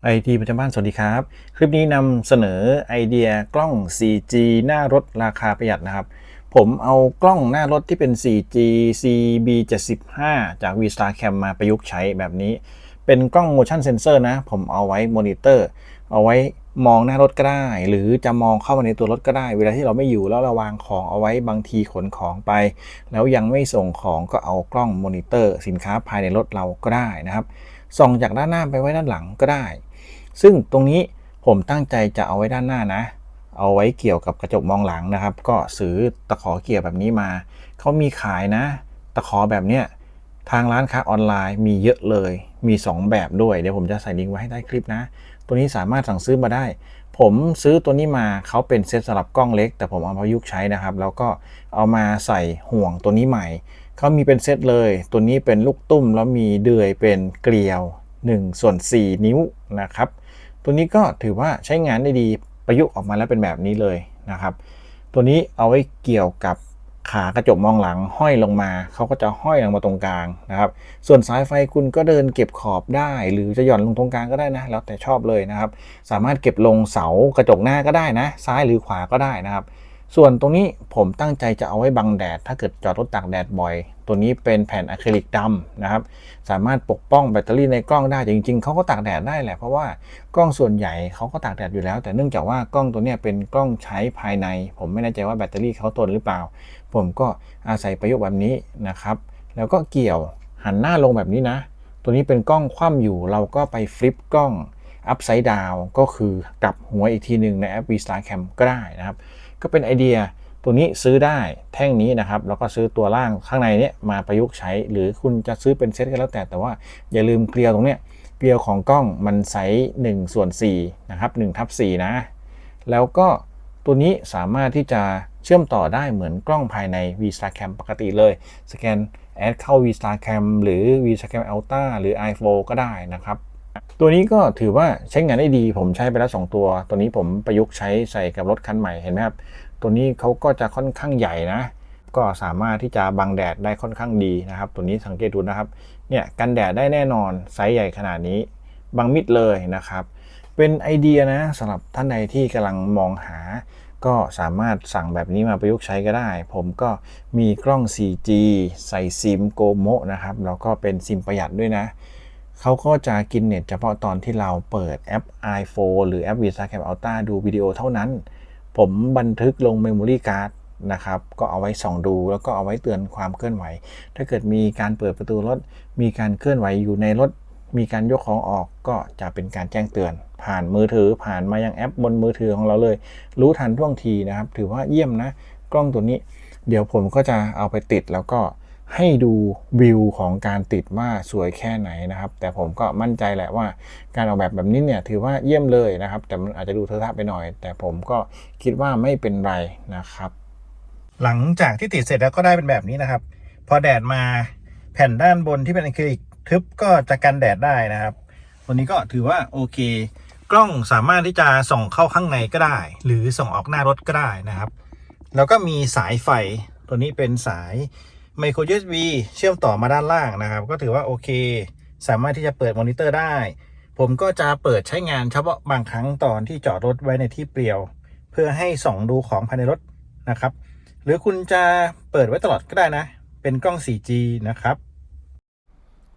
ไอทีประจำบ้านสวัสดีครับคลิปนี้นำเสนอไอเดียกล้อง 4G หน้ารถราคาประหยัดนะครับผมเอากล้องหน้ารถที่เป็น 4G CB75 จาก VStarCam มาประยุกต์ใช้แบบนี้เป็นกล้อง motion sensor นะผมเอาไว้มอนิเตอร์เอาไว้มองหน้ารถก็ได้หรือจะมองเข้ามาในตัวรถก็ได้เวลาที่เราไม่อยู่แล้วเราวางของเอาไว้บางทีขนของไปแล้วยังไม่ส่งของก็เอากล้องมอนิเตอร์สินค้าภายในรถเราก็ได้นะครับส่องจากด้านหน้าไปไว้ด้านหลังก็ได้ซึ่งตรงนี้ผมตั้งใจจะเอาไว้ด้านหน้านะเอาไว้เกี่ยวกับกระจกมองหลังนะครับก็ซื้อตะขอเกี่ยวแบบนี้มาเขามีขายนะตะขอแบบเนี้ยทางร้านค้าออนไลน์มีเยอะเลยมี2แบบด้วยเดี๋ยวผมจะใส่ลิงก์ไว้ให้ใต้คลิปนะตัวนี้สามารถสั่งซื้อมาได้ผมซื้อตัวนี้มาเขาเป็นเซตสำหรับกล้องเล็กแต่ผมเอามาประยุกต์ใช้นะครับแล้วก็เอามาใส่ห่วงตัวนี้ใหม่เขามีเป็นเซตเลยตัวนี้เป็นลูกตุ้มแล้วมีเดือยเป็นเกลียว1/4 นิ้วนะครับตัวนี้ก็ถือว่าใช้งานได้ดีประยุกต์ออกมาแล้วเป็นแบบนี้เลยนะครับตัวนี้เอาไว้เกี่ยวกับขากระจกมองหลังห้อยลงมาเขาก็จะห้อยลงมาตรงกลางนะครับส่วนสายไฟคุณก็เดินเก็บขอบได้หรือจะหย่อนลงตรงกลางก็ได้นะแล้วแต่ชอบเลยนะครับสามารถเก็บลงเสากระจกหน้าก็ได้นะซ้ายหรือขวาก็ได้นะครับส่วนตรงนี้ผมตั้งใจจะเอาไว้บังแดดถ้าเกิดจอดรถตากแดดบ่อยตัวนี้เป็นแผ่นอะคริลิกดำนะครับสามารถปกป้องแบตเตอรี่ในกล้องได้จริงๆเขาก็ตากแดดได้แหละเพราะว่ากล้องส่วนใหญ่เขาก็ตากแดดอยู่แล้วแต่เนื่องจากว่ากล้องตัวนี้เป็นกล้องใช้ภายในผมไม่แน่ใจว่าแบตเตอรี่เขาทนหรือเปล่าผมก็อาศัยประโยชน์แบบนี้นะครับแล้วก็เกี่ยวหันหน้าลงแบบนี้นะตัวนี้เป็นกล้องคว่ำอยู่เราก็ไปฟลิปกล้องอัพไซด์ดาวก็คือกลับหัวอีกทีหนึ่งในแอป VStarCam ก็ได้นะครับก็เป็นไอเดียตัวนี้ซื้อได้แท่งนี้นะครับแล้วก็ซื้อตัวล่างข้างในเนี้ยมาประยุกต์ใช้หรือคุณจะซื้อเป็นเซตก็แล้วแต่ว่าอย่าลืมเกลียวตรงเนี้ยเกลียวของกล้องมันไซส์1/4นะครับ1/4นะแล้วก็ตัวนี้สามารถที่จะเชื่อมต่อได้เหมือนกล้องภายใน VStarCam ปกติเลยสแกนแอดเข้า VStarCam หรือ VStarCam Ultra หรือ i4 ก็ได้นะครับตัวนี้ก็ถือว่าใช้งานได้ดีผมใช้ไปแล้ว2ตัวนี้ผมประยุกต์ใช้ใส่กับรถคันใหม่เห็นไหมครับตัวนี้เขาก็จะค่อนข้างใหญ่นะก็สามารถที่จะบังแดดได้ค่อนข้างดีนะครับตัวนี้สังเกตดูนะครับเนี่ยกันแดดได้แน่นอนไซส์ใหญ่ขนาดนี้บังมิดเลยนะครับเป็นไอเดียนะสำหรับท่านใดที่กำลังมองหาก็สามารถสั่งแบบนี้มาประยุกต์ใช้ก็ได้ผมก็มีกล้อง 4G ใส่ซิมโกโมนะครับแล้วก็เป็นซิมประหยัดด้วยนะเขาก็จะกินเน็ตเฉพาะตอนที่เราเปิดแอป i4 หรือแอป VStarCam Ultra ดูวิดีโอเท่านั้นผมบันทึกลง Memory Card นะครับก็เอาไว้ส่องดูแล้วก็เอาไว้เตือนความเคลื่อนไหวถ้าเกิดมีการเปิดประตูรถมีการเคลื่อนไหวอยู่ในรถมีการยกของออกก็จะเป็นการแจ้งเตือนผ่านมือถือผ่านมายังแอปบนมือถือของเราเลยรู้ทันท่วงทีนะครับถือว่าเยี่ยมนะกล้องตัวนี้เดี๋ยวผมก็จะเอาไปติดแล้วก็ให้ดูวิวของการติดว่าสวยแค่ไหนนะครับแต่ผมก็มั่นใจแหละว่าการออกแบบนี้เนี่ยถือว่าเยี่ยมเลยนะครับแต่มันอาจจะดูเทอะทะไปหน่อยแต่ผมก็คิดว่าไม่เป็นไรนะครับหลังจากที่ติดเสร็จแล้วก็ได้เป็นแบบนี้นะครับพอแดดมาแผ่นด้านบนที่เป็นอะคริลิกทึบก็จะกันแดดได้นะครับตัวนี้ก็ถือว่าโอเคกล้องสามารถที่จะส่องเข้าข้างในก็ได้หรือส่องออกหน้ารถก็ได้นะครับแล้วก็มีสายไฟตัวนี้เป็นสายmicro USB เชื่อมต่อมาด้านล่างนะครับก็ถือว่าโอเคสามารถที่จะเปิดมอนิเตอร์ได้ผมก็จะเปิดใช้งานเฉพาะบางครั้งตอนที่จอดรถไว้ในที่เปลี่ยวเพื่อให้ส่องดูของภายในรถนะครับหรือคุณจะเปิดไว้ตลอดก็ได้นะเป็นกล้อง 4G นะครับ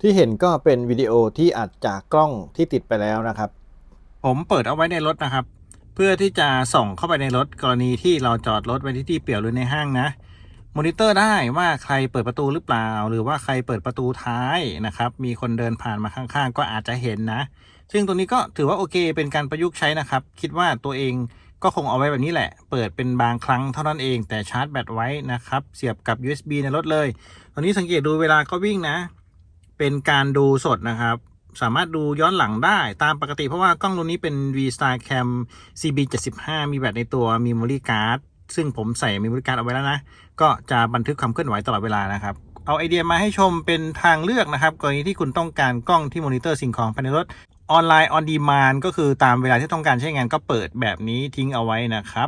ที่เห็นก็เป็นวิดีโอที่อัดจากกล้องที่ติดไปแล้วนะครับผมเปิดเอาไว้ในรถนะครับเพื่อที่จะส่องเข้าไปในรถกรณีที่เราจอดรถไว้ที่เปลี่ยวหรือในห้างนะมอนิเตอร์ได้ว่าใครเปิดประตูหรือเปล่าหรือว่าใครเปิดประตูท้ายนะครับมีคนเดินผ่านมาข้างๆก็อาจจะเห็นนะซึ่งตรงนี้ก็ถือว่าโอเคเป็นการประยุกต์ใช้นะครับคิดว่าตัวเองก็คงเอาไว้แบบนี้แหละเปิดเป็นบางครั้งเท่านั้นเองแต่ชาร์จแบตไว้นะครับเสียบกับ USB ในรถเลยตอนนี้สังเกตดูเวลาเขาวิ่งนะเป็นการดูสดนะครับสามารถดูย้อนหลังได้ตามปกติเพราะว่ากล้องตัวนี้เป็น VStarCam CB75 มีแบตในตัวมี Memory Card ซึ่งผมใส่ Memory Card เอาไว้แล้วนะก็จะบันทึกความเคลื่อนไหวตลอดเวลานะครับเอาไอเดียมาให้ชมเป็นทางเลือกนะครับกรณีที่คุณต้องการกล้องที่มอนิเตอร์สิ่งของภายในรถออนไลน์ออนดีมานด์ก็คือตามเวลาที่ต้องการใช้งานก็เปิดแบบนี้ทิ้งเอาไว้นะครับ